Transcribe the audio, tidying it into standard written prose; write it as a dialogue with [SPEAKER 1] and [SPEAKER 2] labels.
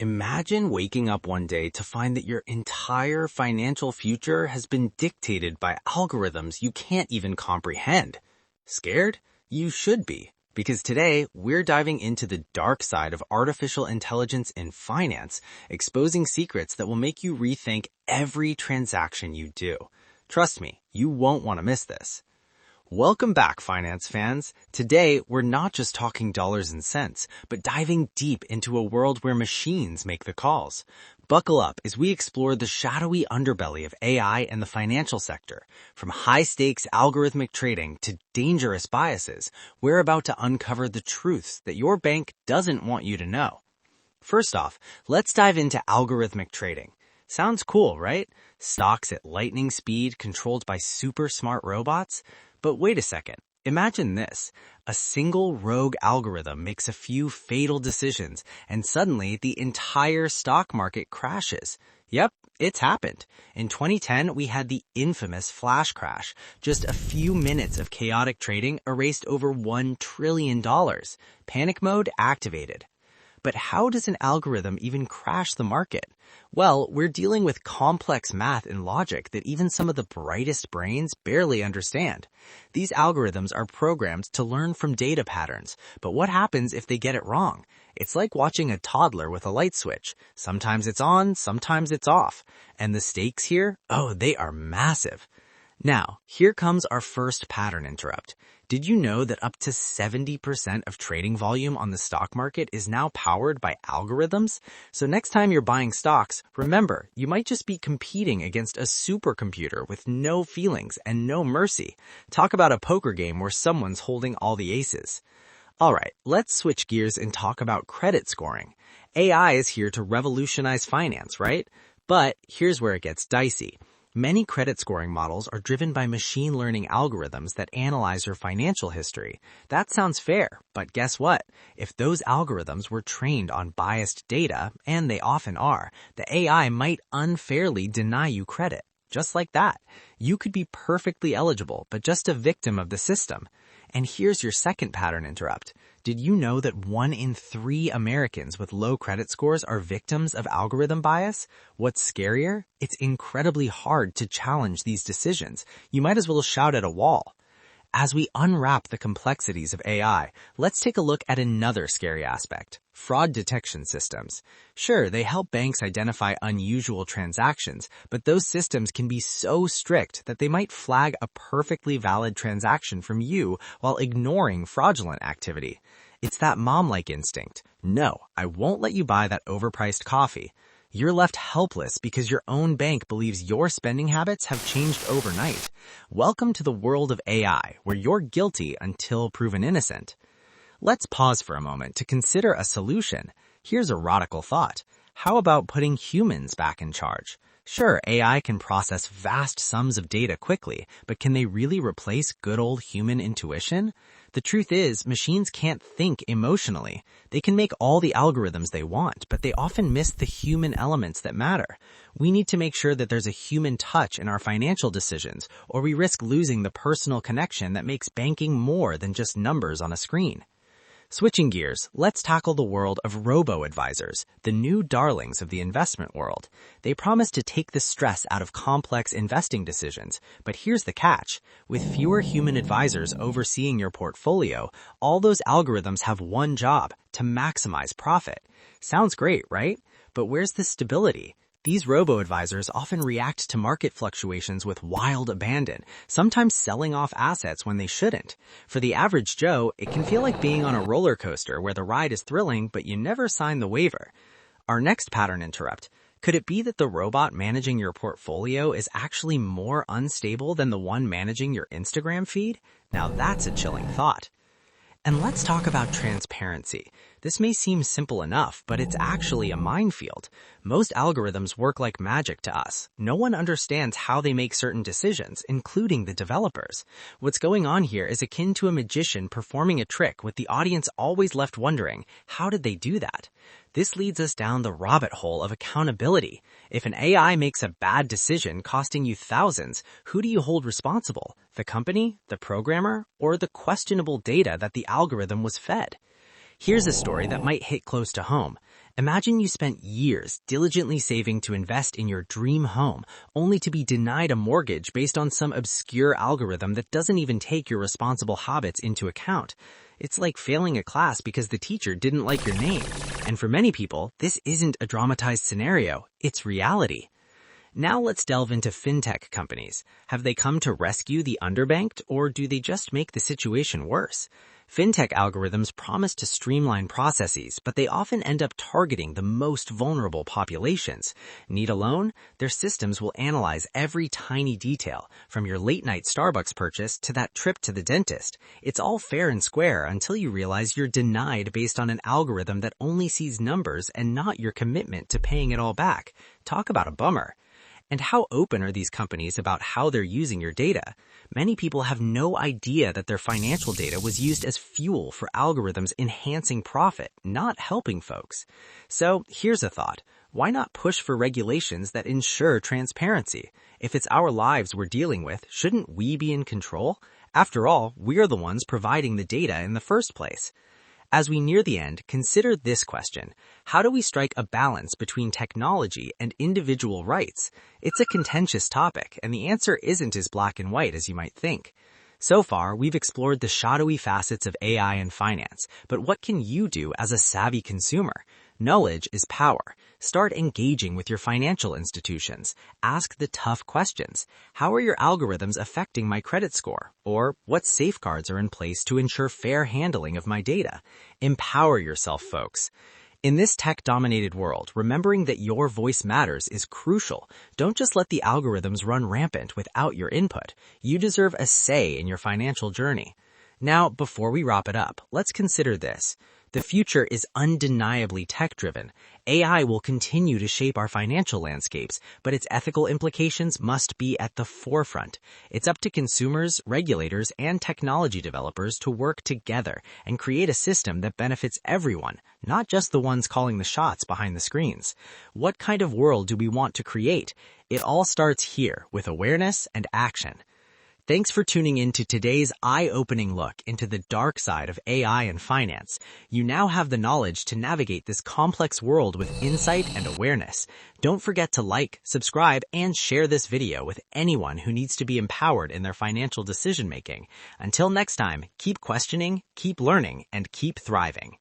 [SPEAKER 1] Imagine waking up one day to find that your entire financial future has been dictated by algorithms you can't even comprehend. Scared? You should be, because today we're diving into the dark side of artificial intelligence in finance, exposing secrets that will make you rethink every transaction you do. Trust me, you won't want to miss this. Welcome back, finance fans. Today, we're not just talking dollars and cents, but diving deep into a world where machines make the calls. Buckle up as we explore the shadowy underbelly of AI and the financial sector. From high-stakes algorithmic trading to dangerous biases, we're about to uncover the truths that your bank doesn't want you to know. First off, let's dive into algorithmic trading. Sounds cool, right? Stocks at lightning speed controlled by super smart robots? But wait a second. Imagine this. A single rogue algorithm makes a few fatal decisions, and suddenly the entire stock market crashes. Yep, it's happened. In 2010, we had the infamous flash crash. Just a few minutes of chaotic trading erased over $1 trillion. Panic mode activated. But how does an algorithm even crash the market? Well, we're dealing with complex math and logic that even some of the brightest brains barely understand. These algorithms are programmed to learn from data patterns, but what happens if they get it wrong? It's like watching a toddler with a light switch. Sometimes it's on, sometimes it's off. And the stakes here? Oh, they are massive. Now, here comes our first pattern interrupt. Did you know that up to 70% of trading volume on the stock market is now powered by algorithms? So next time you're buying stocks, remember, you might just be competing against a supercomputer with no feelings and no mercy. Talk about a poker game where someone's holding all the aces. Alright, let's switch gears and talk about credit scoring. AI is here to revolutionize finance, right? But here's where it gets dicey. Many credit scoring models are driven by machine learning algorithms that analyze your financial history. That sounds fair, but guess what? If those algorithms were trained on biased data, and they often are, the AI might unfairly deny you credit. Just like that. You could be perfectly eligible, but just a victim of the system. And here's your second pattern interrupt. Did you know that 1 in 3 Americans with low credit scores are victims of algorithm bias? What's scarier? It's incredibly hard to challenge these decisions. You might as well shout at a wall. As we unwrap the complexities of AI, let's take a look at another scary aspect: fraud detection systems. Sure, they help banks identify unusual transactions, but those systems can be so strict that they might flag a perfectly valid transaction from you while ignoring fraudulent activity. It's that mom-like instinct. No, I won't let you buy that overpriced coffee. You're left helpless because your own bank believes your spending habits have changed overnight. Welcome to the world of AI, where you're guilty until proven innocent. Let's pause for a moment to consider a solution. Here's a radical thought. How about putting humans back in charge? Sure, AI can process vast sums of data quickly, but can they really replace good old human intuition? The truth is, machines can't think emotionally. They can make all the algorithms they want, but they often miss the human elements that matter. We need to make sure that there's a human touch in our financial decisions, or we risk losing the personal connection that makes banking more than just numbers on a screen. Switching gears, let's tackle the world of robo-advisors, the new darlings of the investment world. They promise to take the stress out of complex investing decisions, but here's the catch. With fewer human advisors overseeing your portfolio, all those algorithms have one job: to maximize profit. Sounds great, right? But where's the stability? These robo-advisors often react to market fluctuations with wild abandon, sometimes selling off assets when they shouldn't. For the average Joe, it can feel like being on a roller coaster where the ride is thrilling, but you never sign the waiver. Our next pattern interrupt. Could it be that the robot managing your portfolio is actually more unstable than the one managing your Instagram feed? Now that's a chilling thought. And let's talk about transparency. This may seem simple enough, but it's actually a minefield. Most algorithms work like magic to us. No one understands how they make certain decisions, including the developers. What's going on here is akin to a magician performing a trick with the audience always left wondering, how did they do that? This leads us down the rabbit hole of accountability. If an AI makes a bad decision costing you thousands, who do you hold responsible? The company, the programmer, or the questionable data that the algorithm was fed? Here's a story that might hit close to home. Imagine you spent years diligently saving to invest in your dream home, only to be denied a mortgage based on some obscure algorithm that doesn't even take your responsible habits into account. It's like failing a class because the teacher didn't like your name. And for many people, this isn't a dramatized scenario, it's reality. Now let's delve into fintech companies. Have they come to rescue the underbanked, or do they just make the situation worse? Fintech algorithms promise to streamline processes, but they often end up targeting the most vulnerable populations. Need a loan? Their systems will analyze every tiny detail, from your late-night Starbucks purchase to that trip to the dentist. It's all fair and square until you realize you're denied based on an algorithm that only sees numbers and not your commitment to paying it all back. Talk about a bummer. And how open are these companies about how they're using your data? Many people have no idea that their financial data was used as fuel for algorithms enhancing profit, not helping folks. So here's a thought. Why not push for regulations that ensure transparency? If it's our lives we're dealing with, shouldn't we be in control? After all, we're the ones providing the data in the first place. As we near the end, consider this question. How do we strike a balance between technology and individual rights? It's a contentious topic, and the answer isn't as black and white as you might think. So far, we've explored the shadowy facets of AI and finance, but what can you do as a savvy consumer? Knowledge is power. Start engaging with your financial institutions. Ask the tough questions. How are your algorithms affecting my credit score? Or what safeguards are in place to ensure fair handling of my data? Empower yourself, folks. In this tech-dominated world, remembering that your voice matters is crucial. Don't just let the algorithms run rampant without your input. You deserve a say in your financial journey. Now, before we wrap it up, let's consider this. The future is undeniably tech-driven. AI will continue to shape our financial landscapes, but its ethical implications must be at the forefront. It's up to consumers, regulators, and technology developers to work together and create a system that benefits everyone, not just the ones calling the shots behind the screens. What kind of world do we want to create? It all starts here with awareness and action. Thanks for tuning in to today's eye-opening look into the dark side of AI and finance. You now have the knowledge to navigate this complex world with insight and awareness. Don't forget to like, subscribe, and share this video with anyone who needs to be empowered in their financial decision-making. Until next time, keep questioning, keep learning, and keep thriving.